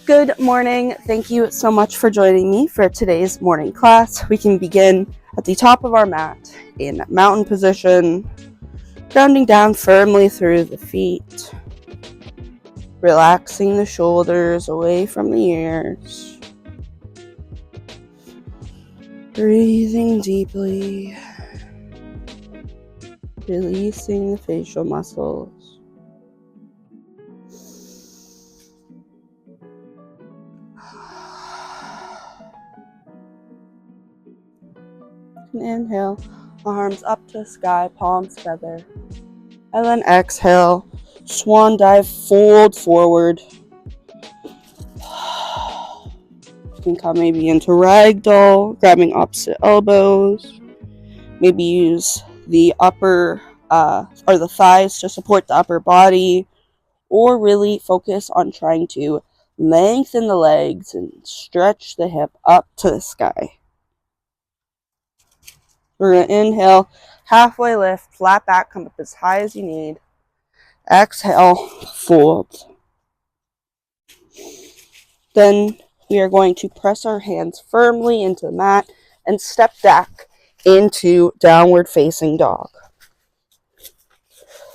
Good morning. Thank you so much for joining me for today's morning class. We can begin at the top of our mat in mountain position, grounding down firmly through the feet, relaxing the shoulders away from the ears, breathing deeply, releasing the facial muscles. And inhale, arms up to the sky, palms together. And then exhale, swan dive, fold forward. You can come maybe into ragdoll, grabbing opposite elbows. Maybe use the upper or the thighs to support the upper body, or really focus on trying to lengthen the legs and stretch the hip up to the sky. We're going to inhale, halfway lift, flat back, come up as high as you need. Exhale, fold. Then we are going to press our hands firmly into the mat and step back into downward facing dog.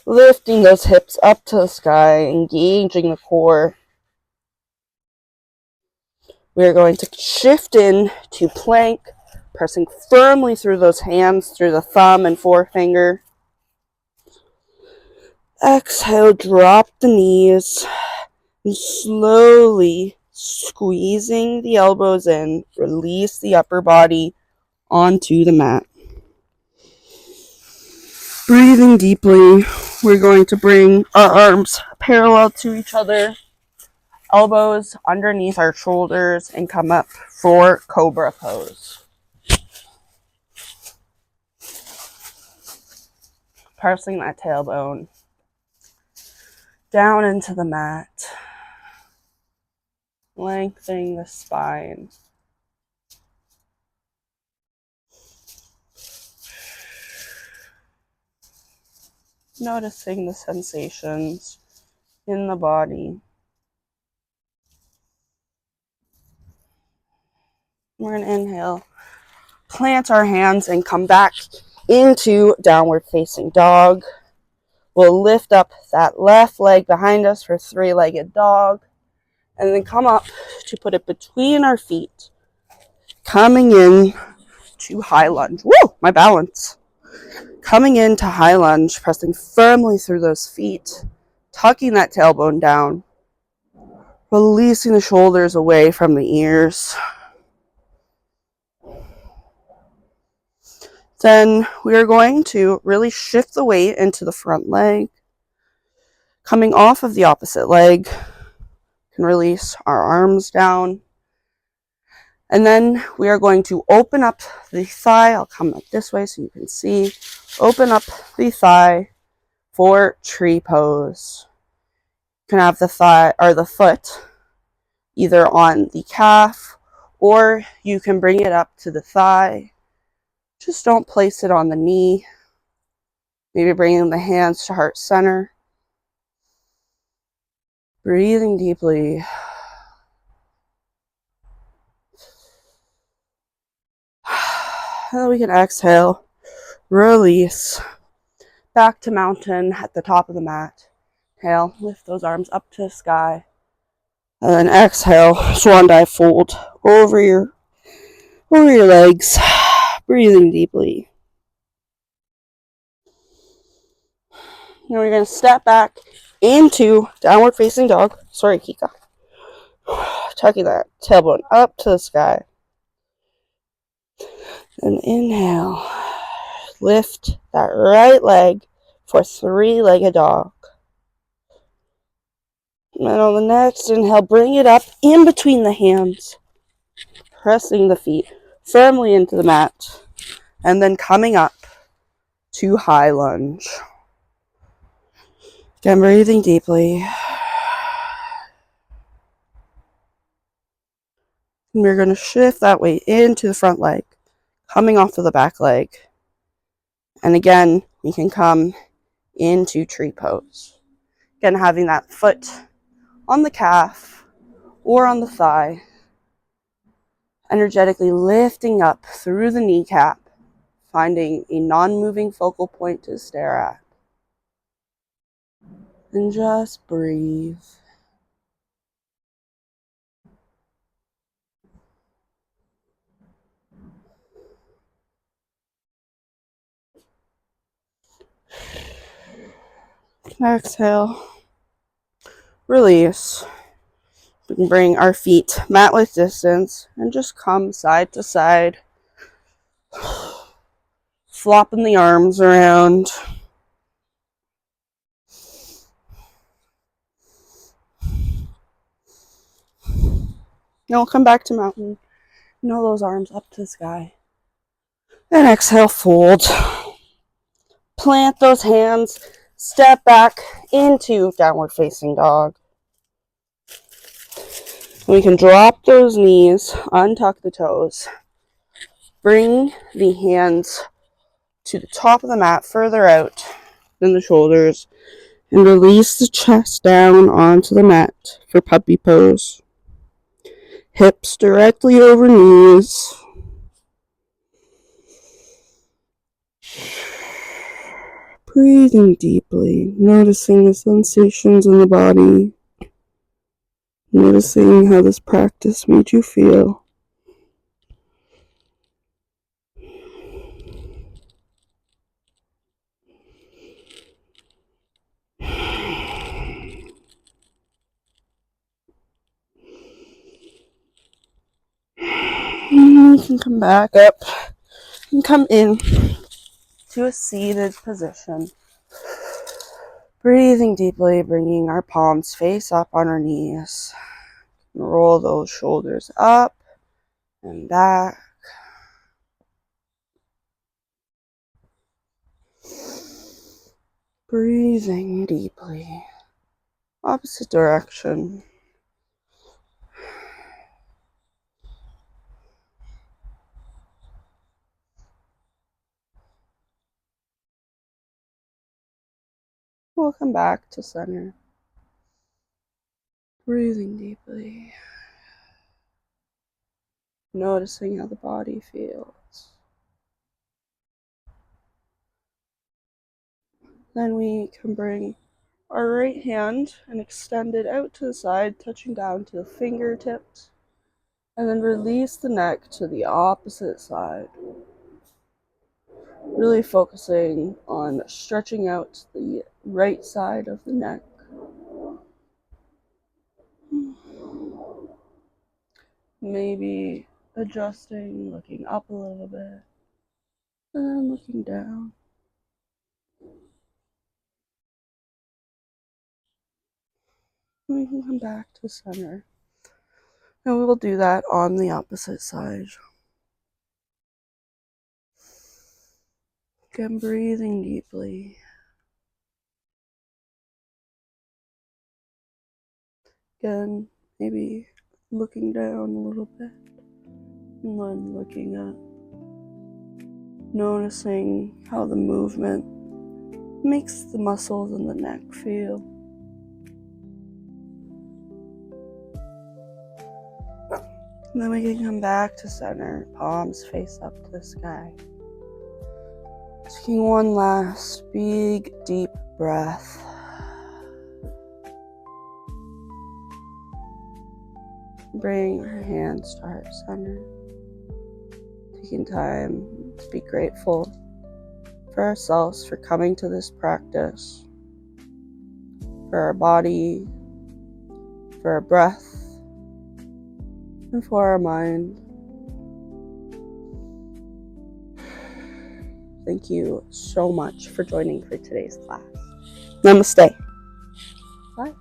Lifting those hips up to the sky, engaging the core. We are going to shift in to plank, pressing firmly through those hands, through the thumb and forefinger. Exhale, drop the knees, and slowly squeezing the elbows in, release the upper body onto the mat. Breathing deeply, we're going to bring our arms parallel to each other, elbows underneath our shoulders, and come up for cobra pose. Pressing that tailbone down into the mat, lengthening the spine. Noticing the sensations in the body. We're going to inhale, plant our hands, and come back into downward facing dog. We'll lift up that left leg behind us for three-legged dog, and then come up to put it between our feet, coming in to high lunge. Woo, my balance. Coming into high lunge, pressing firmly through those feet, tucking that tailbone down, releasing the shoulders away from the ears. Then we are going to really shift the weight into the front leg. Coming off of the opposite leg, can release our arms down. And then we are going to open up the thigh. I'll come up this way so you can see. Open up the thigh for tree pose. You can have the thigh or the foot either on the calf, or you can bring it up to the thigh. Just don't place it on the knee. Maybe bringing the hands to heart center. Breathing deeply. And then we can exhale, release, back to mountain at the top of the mat. Inhale, lift those arms up to the sky. And then exhale, swan dive, fold over your legs, breathing deeply. Now we're going to step back into downward facing dog. Sorry, Kika. Tucking that tailbone up to the sky. And inhale, lift that right leg for three-legged dog. And on the next inhale, bring it up in between the hands, pressing the feet firmly into the mat, and then coming up to high lunge. Again, breathing deeply. And we're going to shift that weight into the front leg, coming off of the back leg. And again, we can come into tree pose. Again, having that foot on the calf or on the thigh, energetically lifting up through the kneecap, finding a non-moving focal point to stare at. And just breathe. Exhale. Release. We can bring our feet mat-width distance and just come side to side, flopping the arms around. Now we'll come back to mountain. Know those arms up to the sky. And exhale, fold. Plant those hands. Step back into downward facing dog. We can drop those knees, untuck the toes. Bring the hands to the top of the mat, further out than the shoulders, and release the chest down onto the mat for puppy pose. Hips directly over knees. Breathing deeply, noticing the sensations in the body, noticing how this practice made you feel. And you can come back up and come in to a seated position. Breathing deeply, bringing our palms face up on our knees. Roll those shoulders up and back. Breathing deeply. Opposite direction. We'll come back to center. Breathing deeply. Noticing how the body feels. Then we can bring our right hand and extend it out to the side, touching down to the fingertips. And then release the neck to the opposite side. Really focusing on stretching out the right side of the neck. Maybe adjusting, looking up a little bit, and then looking down. And we can come back to center. And we will do that on the opposite side. Again, breathing deeply. Again, maybe looking down a little bit, and then looking up. Noticing how the movement makes the muscles in the neck feel. And then we can come back to center, palms face up to the sky. Taking one last big, deep breath. Bring our hands to heart center. Taking time to be grateful for ourselves for coming to this practice, for our body, for our breath, and for our mind. Thank you so much for joining for today's class. Namaste. Bye.